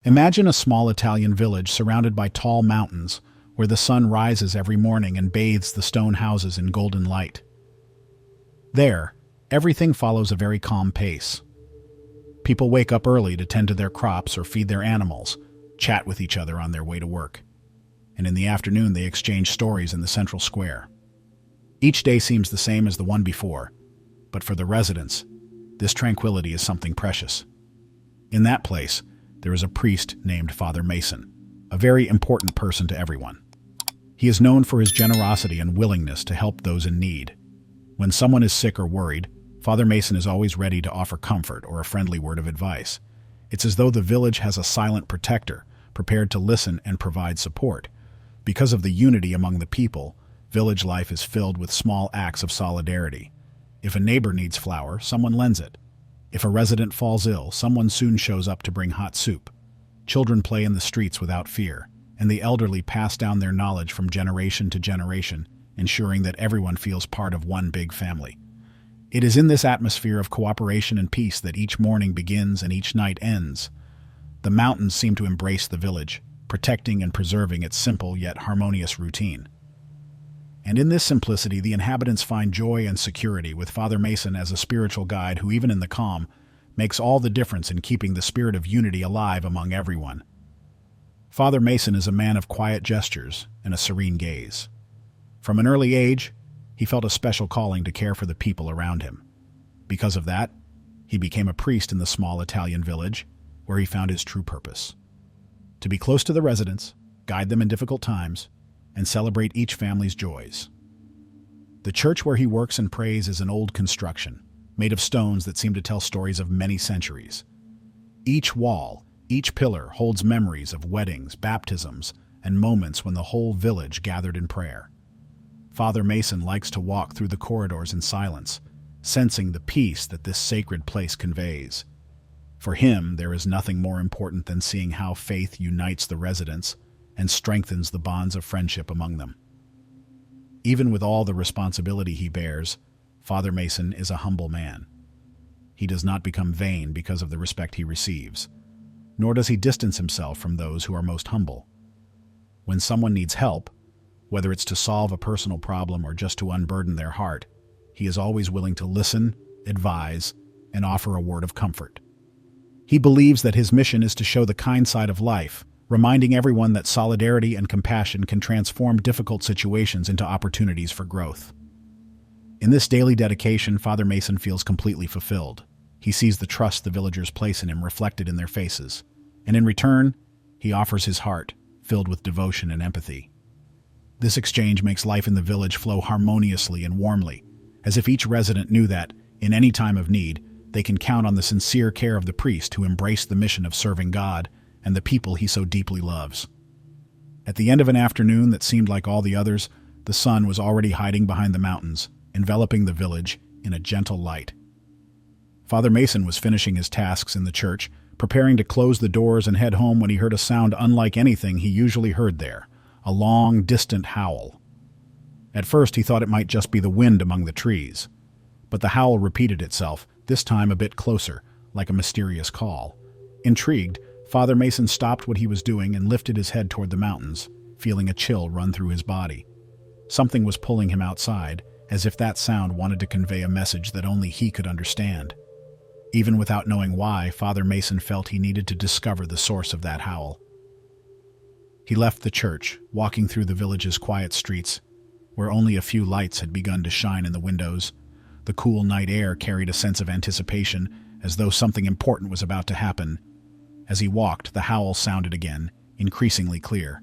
Imagine a small Italian village surrounded by tall mountains, where the sun rises every morning and bathes the stone houses in golden light. There, everything follows a very calm pace. People wake up early to tend to their crops or feed their animals, chat with each other on their way to work. And in the afternoon they exchange stories in the central square. Each day seems the same as the one before, but for the residents, this tranquility is something precious. In that place, there is a priest named Father Mason, a very important person to everyone. He is known for his generosity and willingness to help those in need. When someone is sick or worried, Father Mason is always ready to offer comfort or a friendly word of advice. It's as though the village has a silent protector, prepared to listen and provide support. Because of the unity among the people, village life is filled with small acts of solidarity. If a neighbor needs flour, someone lends it. If a resident falls ill, someone soon shows up to bring hot soup. Children play in the streets without fear, and the elderly pass down their knowledge from generation to generation, ensuring that everyone feels part of one big family. It is in this atmosphere of cooperation and peace that each morning begins and each night ends. The mountains seem to embrace the village, protecting and preserving its simple yet harmonious routine. And in this simplicity, the inhabitants find joy and security, with Father Mason as a spiritual guide who, even in the calm, makes all the difference in keeping the spirit of unity alive among everyone. Father Mason is a man of quiet gestures and a serene gaze. From an early age, he felt a special calling to care for the people around him. Because of that, he became a priest in the small Italian village, where he found his true purpose: to be close to the residents, guide them in difficult times, and celebrate each family's joys. The church where he works and prays is an old construction, made of stones that seem to tell stories of many centuries. Each wall, each pillar holds memories of weddings, baptisms, and moments when the whole village gathered in prayer. Father Mason likes to walk through the corridors in silence, sensing the peace that this sacred place conveys. For him, there is nothing more important than seeing how faith unites the residents and strengthens the bonds of friendship among them. Even with all the responsibility he bears, Father Mason is a humble man. He does not become vain because of the respect he receives, nor does he distance himself from those who are most humble. When someone needs help, whether it's to solve a personal problem or just to unburden their heart, he is always willing to listen, advise, and offer a word of comfort. He believes that his mission is to show the kind side of life, reminding everyone that solidarity and compassion can transform difficult situations into opportunities for growth. In this daily dedication, Father Mason feels completely fulfilled. He sees the trust the villagers place in him reflected in their faces, and in return, he offers his heart, filled with devotion and empathy. This exchange makes life in the village flow harmoniously and warmly, as if each resident knew that, in any time of need, they can count on the sincere care of the priest who embraced the mission of serving God and the people he so deeply loves. At the end of an afternoon that seemed like all the others, the sun was already hiding behind the mountains, enveloping the village in a gentle light. Father Mason was finishing his tasks in the church, preparing to close the doors and head home when he heard a sound unlike anything he usually heard there, a long, distant howl. At first he thought it might just be the wind among the trees, but the howl repeated itself, this time a bit closer, like a mysterious call. Intrigued, Father Mason stopped what he was doing and lifted his head toward the mountains, feeling a chill run through his body. Something was pulling him outside, as if that sound wanted to convey a message that only he could understand. Even without knowing why, Father Mason felt he needed to discover the source of that howl. He left the church, walking through the village's quiet streets, where only a few lights had begun to shine in the windows. The cool night air carried a sense of anticipation, as though something important was about to happen. As he walked, the howl sounded again, increasingly clear.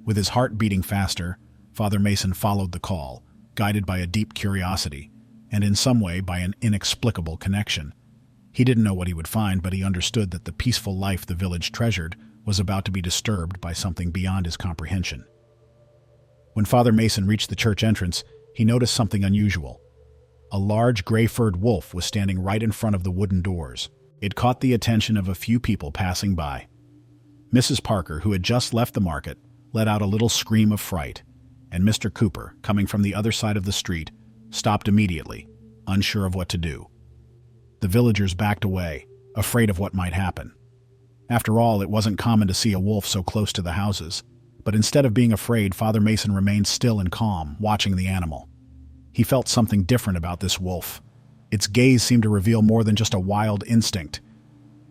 With his heart beating faster, Father Mason followed the call, guided by a deep curiosity, and in some way by an inexplicable connection. He didn't know what he would find, but he understood that the peaceful life the village treasured was about to be disturbed by something beyond his comprehension. When Father Mason reached the church entrance, he noticed something unusual. A large gray-furred wolf was standing right in front of the wooden doors. It caught the attention of a few people passing by. Mrs. Parker, who had just left the market, let out a little scream of fright, and Mr. Cooper, coming from the other side of the street, stopped immediately, unsure of what to do. The villagers backed away, afraid of what might happen. After all, it wasn't common to see a wolf so close to the houses. But instead of being afraid, Father Mason remained still and calm, watching the animal. He felt something different about this wolf. Its gaze seemed to reveal more than just a wild instinct.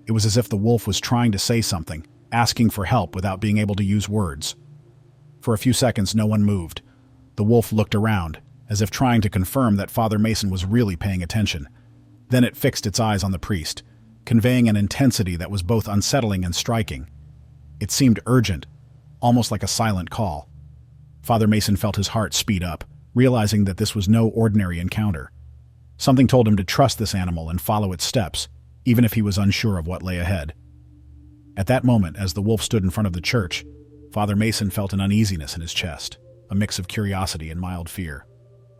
It was as if the wolf was trying to say something, asking for help without being able to use words. For a few seconds, no one moved. The wolf looked around, as if trying to confirm that Father Mason was really paying attention. Then it fixed its eyes on the priest, conveying an intensity that was both unsettling and striking. It seemed urgent, almost like a silent call. Father Mason felt his heart speed up, realizing that this was no ordinary encounter. Something told him to trust this animal and follow its steps, even if he was unsure of what lay ahead. At that moment, as the wolf stood in front of the church, Father Mason felt an uneasiness in his chest, a mix of curiosity and mild fear.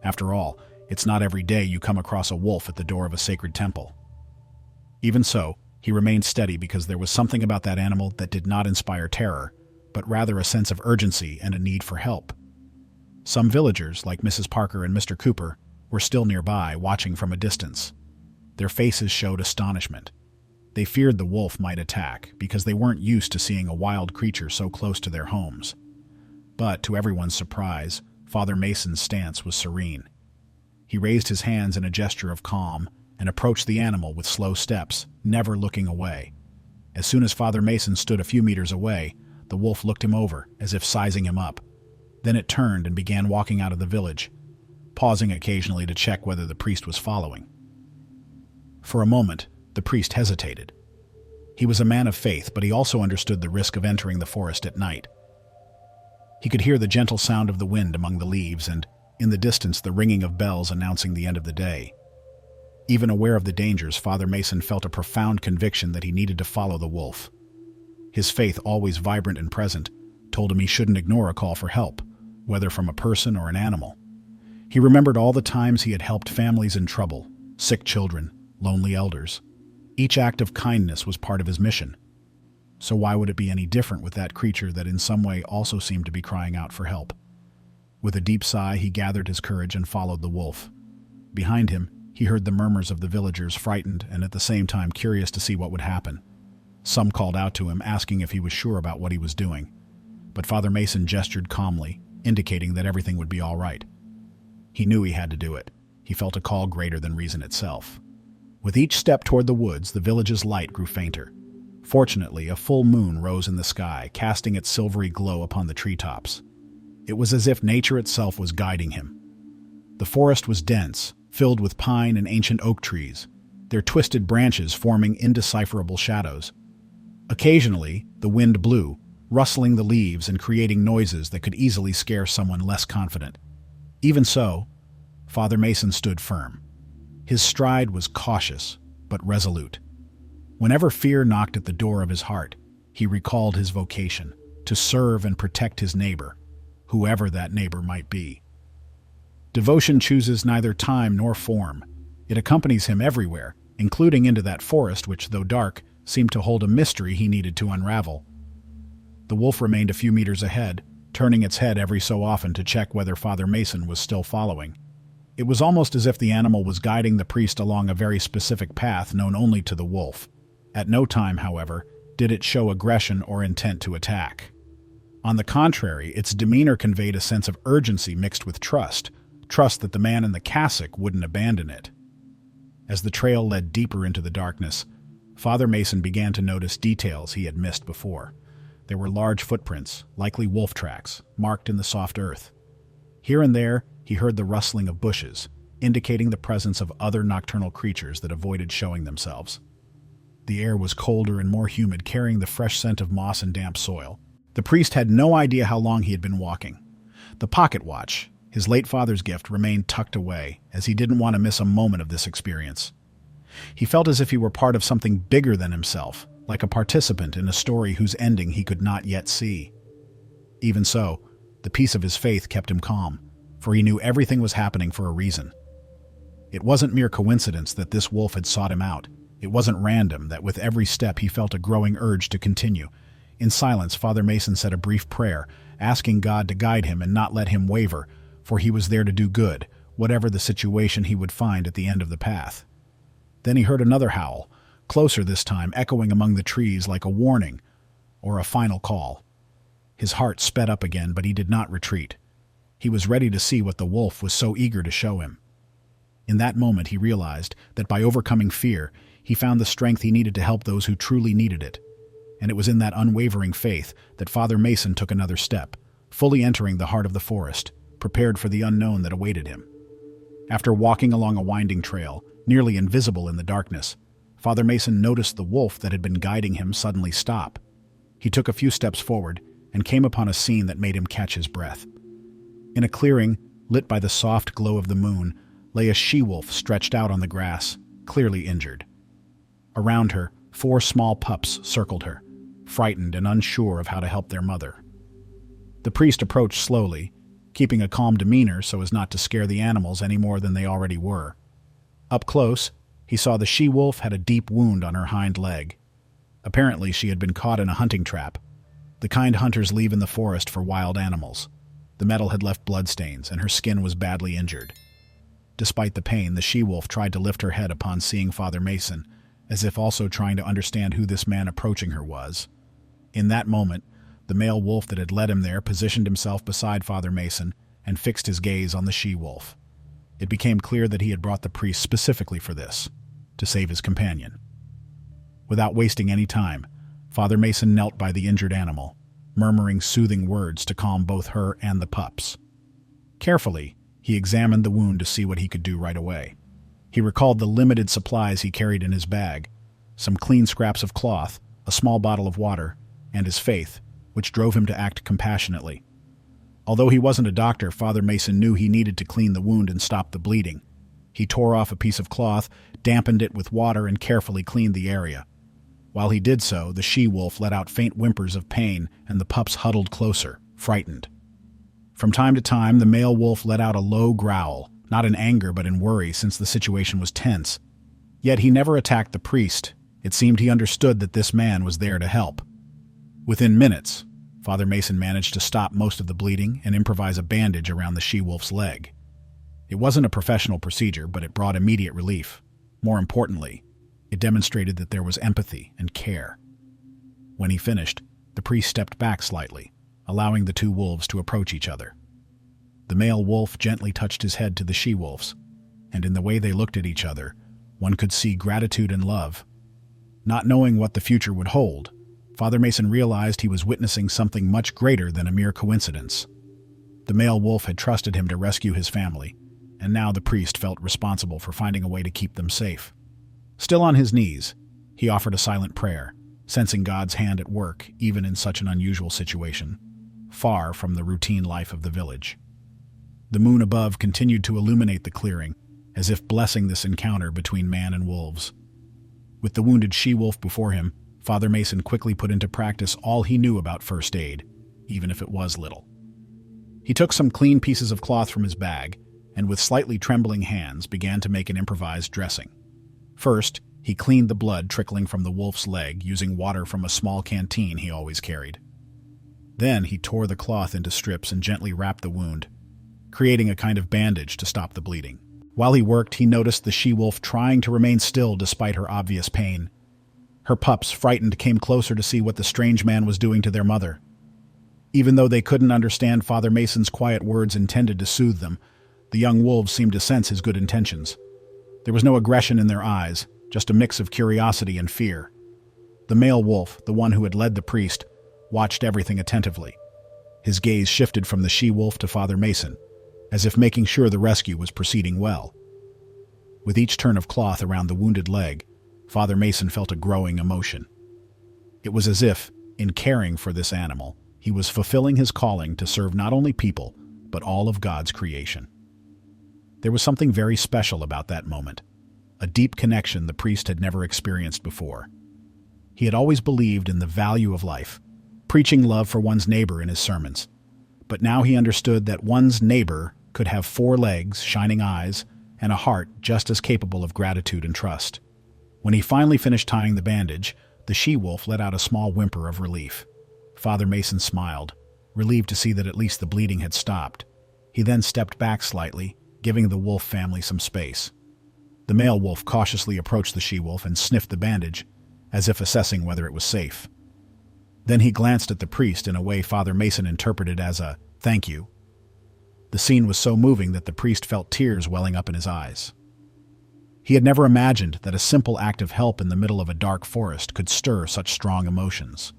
After all, it's not every day you come across a wolf at the door of a sacred temple. Even so, he remained steady because there was something about that animal that did not inspire terror, but rather a sense of urgency and a need for help. Some villagers, like Mrs. Parker and Mr. Cooper, were still nearby, watching from a distance. Their faces showed astonishment. They feared the wolf might attack because they weren't used to seeing a wild creature so close to their homes. But, to everyone's surprise, Father Mason's stance was serene. He raised his hands in a gesture of calm and approached the animal with slow steps, never looking away. As soon as Father Mason stood a few meters away, the wolf looked him over, as if sizing him up. Then it turned and began walking out of the village, pausing occasionally to check whether the priest was following. For a moment, the priest hesitated. He was a man of faith, but he also understood the risk of entering the forest at night. He could hear the gentle sound of the wind among the leaves and, in the distance, the ringing of bells announcing the end of the day. Even aware of the dangers, Father Mason felt a profound conviction that he needed to follow the wolf. His faith, always vibrant and present, told him he shouldn't ignore a call for help, whether from a person or an animal. He remembered all the times he had helped families in trouble, sick children, lonely elders. Each act of kindness was part of his mission. So why would it be any different with that creature that in some way also seemed to be crying out for help? With a deep sigh, he gathered his courage and followed the wolf. Behind him, he heard the murmurs of the villagers, frightened and at the same time curious to see what would happen. Some called out to him, asking if he was sure about what he was doing. But Father Mason gestured calmly, indicating that everything would be all right. He knew he had to do it. He felt a call greater than reason itself. With each step toward the woods, the village's light grew fainter. Fortunately, a full moon rose in the sky, casting its silvery glow upon the treetops. It was as if nature itself was guiding him. The forest was dense, filled with pine and ancient oak trees, their twisted branches forming indecipherable shadows. Occasionally, the wind blew, rustling the leaves and creating noises that could easily scare someone less confident. Even so, Father Mason stood firm. His stride was cautious, but resolute. Whenever fear knocked at the door of his heart, he recalled his vocation, to serve and protect his neighbor, whoever that neighbor might be. Devotion chooses neither time nor form. It accompanies him everywhere, including into that forest which, though dark, seemed to hold a mystery he needed to unravel. The wolf remained a few meters ahead, turning its head every so often to check whether Father Mason was still following. It was almost as if the animal was guiding the priest along a very specific path known only to the wolf. At no time, however, did it show aggression or intent to attack. On the contrary, its demeanor conveyed a sense of urgency mixed with trust that the man in the cassock wouldn't abandon it. As the trail led deeper into the darkness, Father Mason began to notice details he had missed before. There were large footprints, likely wolf tracks, marked in the soft earth. Here and there, he heard the rustling of bushes, indicating the presence of other nocturnal creatures that avoided showing themselves. The air was colder and more humid, carrying the fresh scent of moss and damp soil. The priest had no idea how long he had been walking. The pocket watch, his late father's gift, remained tucked away, as he didn't want to miss a moment of this experience. He felt as if he were part of something bigger than himself, like a participant in a story whose ending he could not yet see. Even so, the peace of his faith kept him calm, for he knew everything was happening for a reason. It wasn't mere coincidence that this wolf had sought him out. It wasn't random that with every step he felt a growing urge to continue. In silence, Father Mason said a brief prayer, asking God to guide him and not let him waver, for he was there to do good, whatever the situation he would find at the end of the path. Then he heard another howl, closer this time, echoing among the trees like a warning or a final call. His heart sped up again, but he did not retreat. He was ready to see what the wolf was so eager to show him. In that moment, he realized that by overcoming fear, he found the strength he needed to help those who truly needed it. And it was in that unwavering faith that Father Mason took another step, fully entering the heart of the forest, prepared for the unknown that awaited him. After walking along a winding trail, nearly invisible in the darkness, Father Mason noticed the wolf that had been guiding him suddenly stop. He took a few steps forward and came upon a scene that made him catch his breath. In a clearing, lit by the soft glow of the moon, lay a she-wolf stretched out on the grass, clearly injured. Around her, 4 small pups circled her, frightened and unsure of how to help their mother. The priest approached slowly, keeping a calm demeanor so as not to scare the animals any more than they already were. Up close, he saw the she-wolf had a deep wound on her hind leg. Apparently, she had been caught in a hunting trap, the kind hunters leave in the forest for wild animals. The metal had left bloodstains, and her skin was badly injured. Despite the pain, the she-wolf tried to lift her head upon seeing Father Mason, as if also trying to understand who this man approaching her was. In that moment, the male wolf that had led him there positioned himself beside Father Mason and fixed his gaze on the she-wolf. It became clear that he had brought the priest specifically for this, to save his companion. Without wasting any time, Father Mason knelt by the injured animal, murmuring soothing words to calm both her and the pups. Carefully, he examined the wound to see what he could do right away. He recalled the limited supplies he carried in his bag, some clean scraps of cloth, a small bottle of water, and his faith, which drove him to act compassionately. Although he wasn't a doctor, Father Mason knew he needed to clean the wound and stop the bleeding. He tore off a piece of cloth, dampened it with water, and carefully cleaned the area. While he did so, the she-wolf let out faint whimpers of pain, and the pups huddled closer, frightened. From time to time, the male wolf let out a low growl, not in anger but in worry, since the situation was tense. Yet he never attacked the priest. It seemed he understood that this man was there to help. Within minutes, Father Mason managed to stop most of the bleeding and improvise a bandage around the she-wolf's leg. It wasn't a professional procedure, but it brought immediate relief. More importantly, it demonstrated that there was empathy and care. When he finished, the priest stepped back slightly, allowing the 2 wolves to approach each other. The male wolf gently touched his head to the she-wolf's, and in the way they looked at each other, one could see gratitude and love. Not knowing what the future would hold, Father Mason realized he was witnessing something much greater than a mere coincidence. The male wolf had trusted him to rescue his family, and now the priest felt responsible for finding a way to keep them safe. Still on his knees, he offered a silent prayer, sensing God's hand at work even in such an unusual situation, far from the routine life of the village. The moon above continued to illuminate the clearing, as if blessing this encounter between man and wolves. With the wounded she-wolf before him, Father Mason quickly put into practice all he knew about first aid, even if it was little. He took some clean pieces of cloth from his bag, and with slightly trembling hands began to make an improvised dressing. First, he cleaned the blood trickling from the wolf's leg using water from a small canteen he always carried. Then he tore the cloth into strips and gently wrapped the wound, creating a kind of bandage to stop the bleeding. While he worked, he noticed the she-wolf trying to remain still despite her obvious pain. Her pups, frightened, came closer to see what the strange man was doing to their mother. Even though they couldn't understand Father Mason's quiet words intended to soothe them, the young wolves seemed to sense his good intentions. There was no aggression in their eyes, just a mix of curiosity and fear. The male wolf, the one who had led the priest, watched everything attentively. His gaze shifted from the she-wolf to Father Mason, as if making sure the rescue was proceeding well. With each turn of cloth around the wounded leg, Father Mason felt a growing emotion. It was as if, in caring for this animal, he was fulfilling his calling to serve not only people, but all of God's creation. There was something very special about that moment, a deep connection the priest had never experienced before. He had always believed in the value of life, preaching love for one's neighbor in his sermons. But now he understood that one's neighbor could have 4 legs, shining eyes, and a heart just as capable of gratitude and trust. When he finally finished tying the bandage, the she-wolf let out a small whimper of relief. Father Mason smiled, relieved to see that at least the bleeding had stopped. He then stepped back slightly, giving the wolf family some space. The male wolf cautiously approached the she-wolf and sniffed the bandage, as if assessing whether it was safe. Then he glanced at the priest in a way Father Mason interpreted as a "thank you." The scene was so moving that the priest felt tears welling up in his eyes. He had never imagined that a simple act of help in the middle of a dark forest could stir such strong emotions.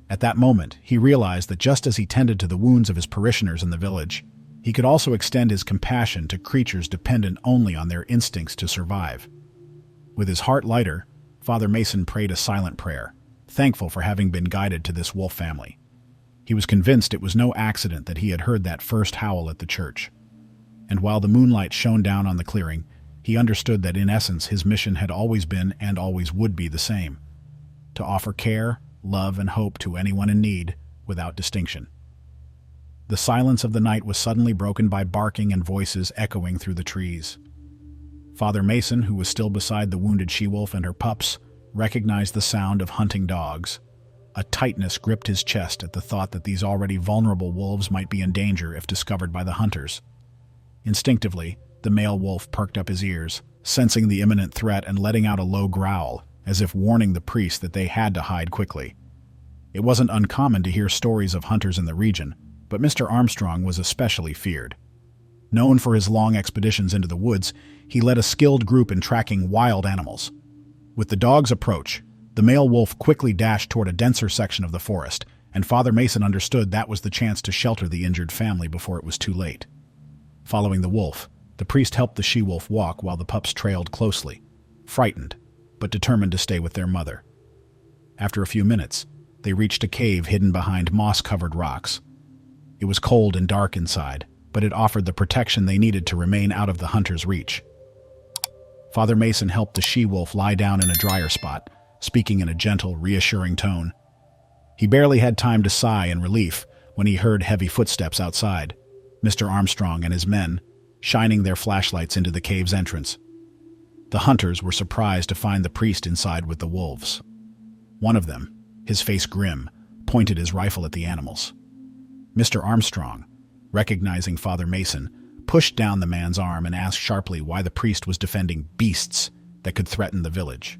At that moment, he realized that just as he tended to the wounds of his parishioners in the village, he could also extend his compassion to creatures dependent only on their instincts to survive. With his heart lighter, Father Mason prayed a silent prayer, thankful for having been guided to this wolf family. He was convinced it was no accident that he had heard that first howl at the church. And while the moonlight shone down on the clearing, he understood that in essence his mission had always been and always would be the same: to offer care, love, and hope to anyone in need, without distinction. The silence of the night was suddenly broken by barking and voices echoing through the trees. Father Mason, who was still beside the wounded she-wolf and her pups, recognized the sound of hunting dogs. A tightness gripped his chest at the thought that these already vulnerable wolves might be in danger if discovered by the hunters. Instinctively, the male wolf perked up his ears, sensing the imminent threat and letting out a low growl, as if warning the priest that they had to hide quickly. It wasn't uncommon to hear stories of hunters in the region, but Mr. Armstrong was especially feared. Known for his long expeditions into the woods, he led a skilled group in tracking wild animals. With the dog's approach, the male wolf quickly dashed toward a denser section of the forest, and Father Mason understood that was the chance to shelter the injured family before it was too late. Following the wolf, the priest helped the she-wolf walk while the pups trailed closely, frightened, but determined to stay with their mother. After a few minutes, they reached a cave hidden behind moss-covered rocks. It was cold and dark inside, but it offered the protection they needed to remain out of the hunter's reach. Father Mason helped the she-wolf lie down in a drier spot, speaking in a gentle, reassuring tone. He barely had time to sigh in relief when he heard heavy footsteps outside, Mr. Armstrong and his men, shining their flashlights into the cave's entrance. The hunters were surprised to find the priest inside with the wolves. One of them, his face grim, pointed his rifle at the animals. Mr. Armstrong, recognizing Father Mason, pushed down the man's arm and asked sharply why the priest was defending beasts that could threaten the village.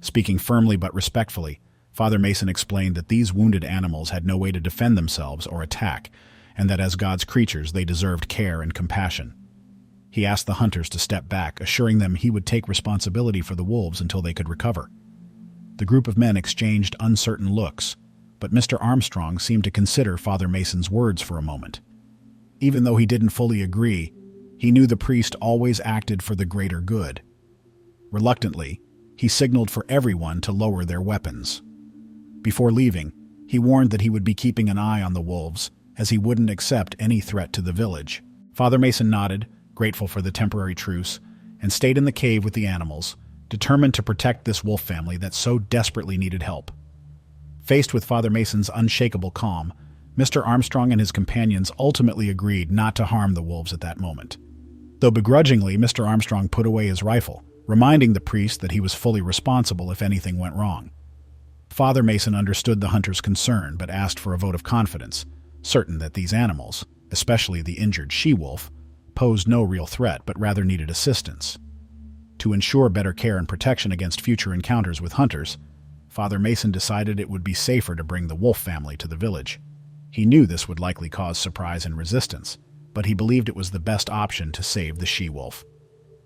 Speaking firmly but respectfully, Father Mason explained that these wounded animals had no way to defend themselves or attack, and that as God's creatures they deserved care and compassion. He asked the hunters to step back, assuring them he would take responsibility for the wolves until they could recover. The group of men exchanged uncertain looks, but Mr. Armstrong seemed to consider Father Mason's words for a moment. Even though he didn't fully agree, he knew the priest always acted for the greater good. Reluctantly, he signaled for everyone to lower their weapons. Before leaving, he warned that he would be keeping an eye on the wolves, as he wouldn't accept any threat to the village. Father Mason nodded, grateful for the temporary truce, and stayed in the cave with the animals, determined to protect this wolf family that so desperately needed help. Faced with Father Mason's unshakable calm, Mr. Armstrong and his companions ultimately agreed not to harm the wolves at that moment. Though begrudgingly, Mr. Armstrong put away his rifle, reminding the priest that he was fully responsible if anything went wrong. Father Mason understood the hunter's concern but asked for a vote of confidence, certain that these animals, especially the injured she-wolf, posed no real threat but rather needed assistance. To ensure better care and protection against future encounters with hunters, Father Mason decided it would be safer to bring the wolf family to the village. He knew this would likely cause surprise and resistance, but he believed it was the best option to save the she-wolf.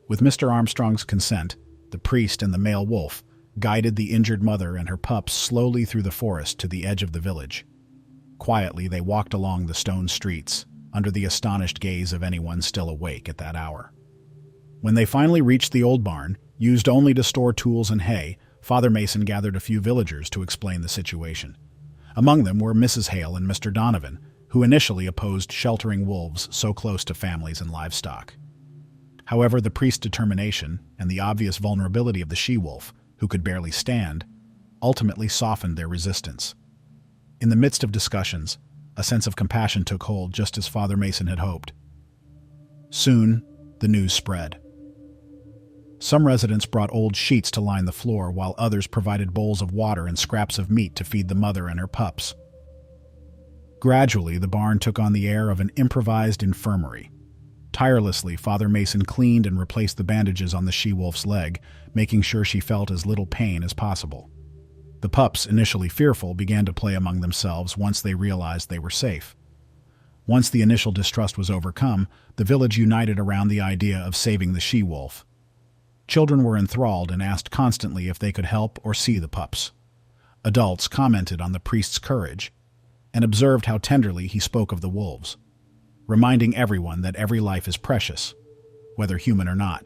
With Mr. Armstrong's consent, the priest and the male wolf guided the injured mother and her pups slowly through the forest to the edge of the village. Quietly, they walked along the stone streets, under the astonished gaze of anyone still awake at that hour. When they finally reached the old barn, used only to store tools and hay, Father Mason gathered a few villagers to explain the situation. Among them were Mrs. Hale and Mr. Donovan, who initially opposed sheltering wolves so close to families and livestock. However, the priest's determination and the obvious vulnerability of the she-wolf, who could barely stand, ultimately softened their resistance. In the midst of discussions, a sense of compassion took hold just as Father Mason had hoped. Soon, the news spread. Some residents brought old sheets to line the floor, while others provided bowls of water and scraps of meat to feed the mother and her pups. Gradually, the barn took on the air of an improvised infirmary. Tirelessly, Father Mason cleaned and replaced the bandages on the she-wolf's leg, making sure she felt as little pain as possible. The pups, initially fearful, began to play among themselves once they realized they were safe. Once the initial distrust was overcome, the village united around the idea of saving the she-wolf. Children were enthralled and asked constantly if they could help or see the pups. Adults commented on the priest's courage and observed how tenderly he spoke of the wolves, reminding everyone that every life is precious, whether human or not.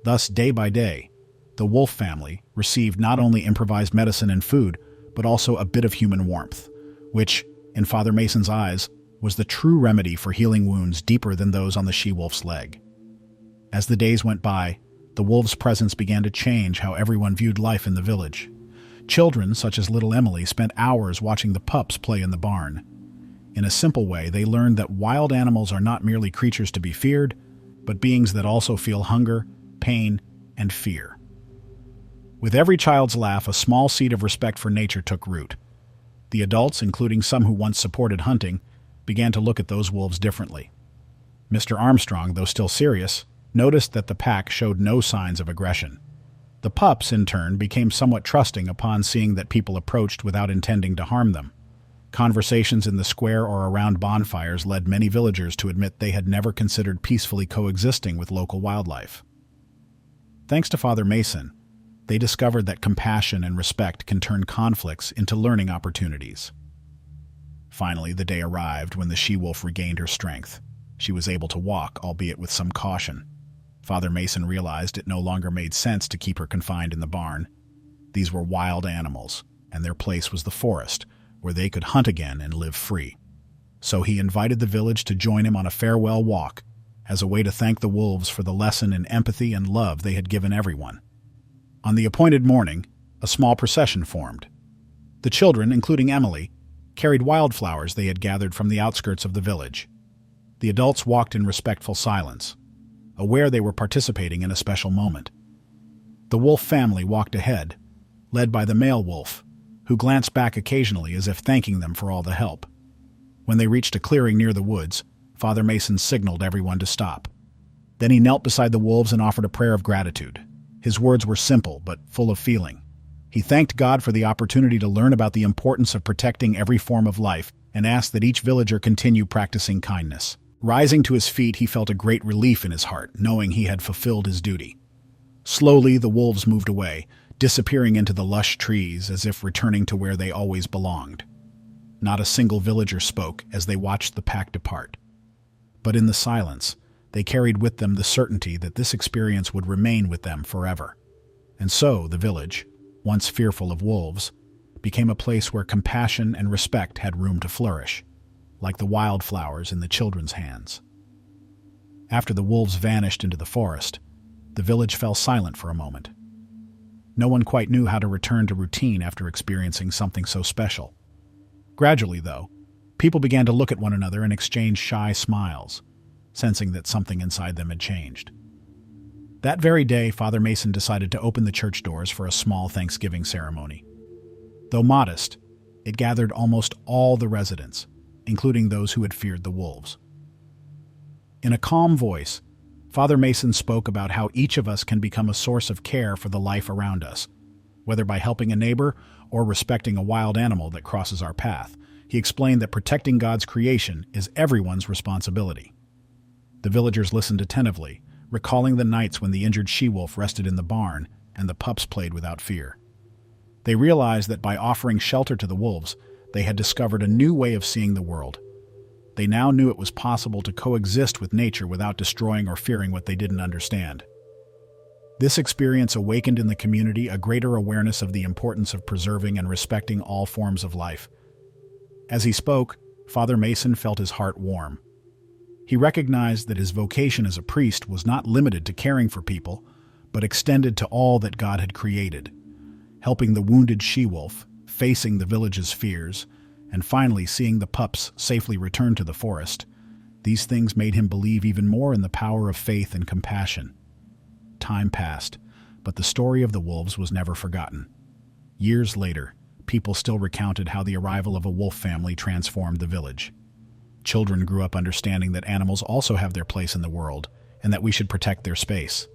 Thus, day by day, the wolf family received not only improvised medicine and food, but also a bit of human warmth, which, in Father Mason's eyes, was the true remedy for healing wounds deeper than those on the she-wolf's leg. As the days went by, the wolves' presence began to change how everyone viewed life in the village. Children, such as little Emily, spent hours watching the pups play in the barn. In a simple way, they learned that wild animals are not merely creatures to be feared, but beings that also feel hunger, pain, and fear. With every child's laugh, a small seed of respect for nature took root. The adults, including some who once supported hunting, began to look at those wolves differently. Mr. Armstrong, though still serious, noticed that the pack showed no signs of aggression. The pups, in turn, became somewhat trusting upon seeing that people approached without intending to harm them. Conversations in the square or around bonfires led many villagers to admit they had never considered peacefully coexisting with local wildlife. Thanks to Father Mason, they discovered that compassion and respect can turn conflicts into learning opportunities. Finally, the day arrived when the she-wolf regained her strength. She was able to walk, albeit with some caution. Father Mason realized it no longer made sense to keep her confined in the barn. These were wild animals, and their place was the forest, where they could hunt again and live free. So he invited the village to join him on a farewell walk, as a way to thank the wolves for the lesson in empathy and love they had given everyone. On the appointed morning, a small procession formed. The children, including Emily, carried wildflowers they had gathered from the outskirts of the village. The adults walked in respectful silence, aware they were participating in a special moment. The wolf family walked ahead, led by the male wolf, who glanced back occasionally as if thanking them for all the help. When they reached a clearing near the woods, Father Mason signaled everyone to stop. Then he knelt beside the wolves and offered a prayer of gratitude. His words were simple but full of feeling. He thanked God for the opportunity to learn about the importance of protecting every form of life and asked that each villager continue practicing kindness. Rising to his feet, he felt a great relief in his heart, knowing he had fulfilled his duty. Slowly, the wolves moved away, disappearing into the lush trees as if returning to where they always belonged. Not a single villager spoke as they watched the pack depart. But in the silence, they carried with them the certainty that this experience would remain with them forever. And so, the village, once fearful of wolves, became a place where compassion and respect had room to flourish, like the wildflowers in the children's hands. After the wolves vanished into the forest, the village fell silent for a moment. No one quite knew how to return to routine after experiencing something so special. Gradually, though, people began to look at one another and exchange shy smiles, sensing that something inside them had changed. That very day, Father Mason decided to open the church doors for a small Thanksgiving ceremony. Though modest, it gathered almost all the residents, including those who had feared the wolves. In a calm voice, Father Mason spoke about how each of us can become a source of care for the life around us, whether by helping a neighbor or respecting a wild animal that crosses our path. He explained that protecting God's creation is everyone's responsibility. The villagers listened attentively, recalling the nights when the injured she-wolf rested in the barn and the pups played without fear. They realized that by offering shelter to the wolves, they had discovered a new way of seeing the world. They now knew it was possible to coexist with nature without destroying or fearing what they didn't understand. This experience awakened in the community a greater awareness of the importance of preserving and respecting all forms of life. As he spoke, Father Mason felt his heart warm. He recognized that his vocation as a priest was not limited to caring for people, but extended to all that God had created, helping the wounded she-wolf, facing the village's fears, and finally seeing the pups safely return to the forest. These things made him believe even more in the power of faith and compassion. Time passed, but the story of the wolves was never forgotten. Years later, people still recounted how the arrival of a wolf family transformed the village. Children grew up understanding that animals also have their place in the world and that we should protect their space.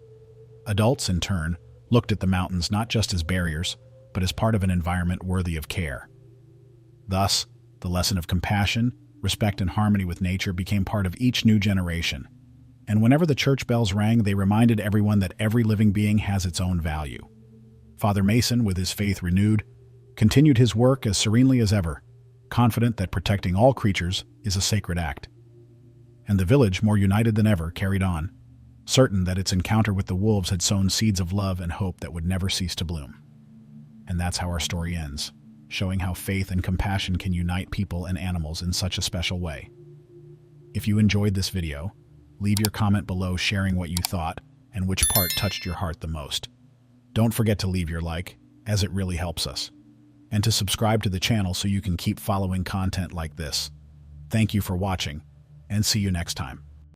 Adults, in turn, looked at the mountains not just as barriers, but as part of an environment worthy of care. Thus, the lesson of compassion, respect, and harmony with nature became part of each new generation. And whenever the church bells rang, they reminded everyone that every living being has its own value. Father Mason, with his faith renewed, continued his work as serenely as ever, confident that protecting all creatures is a sacred act. And the village, more united than ever, carried on, certain that its encounter with the wolves had sown seeds of love and hope that would never cease to bloom. And that's how our story ends, showing how faith and compassion can unite people and animals in such a special way. If you enjoyed this video, leave your comment below sharing what you thought and which part touched your heart the most. Don't forget to leave your like, as it really helps us, and to subscribe to the channel so you can keep following content like this. Thank you for watching, and see you next time.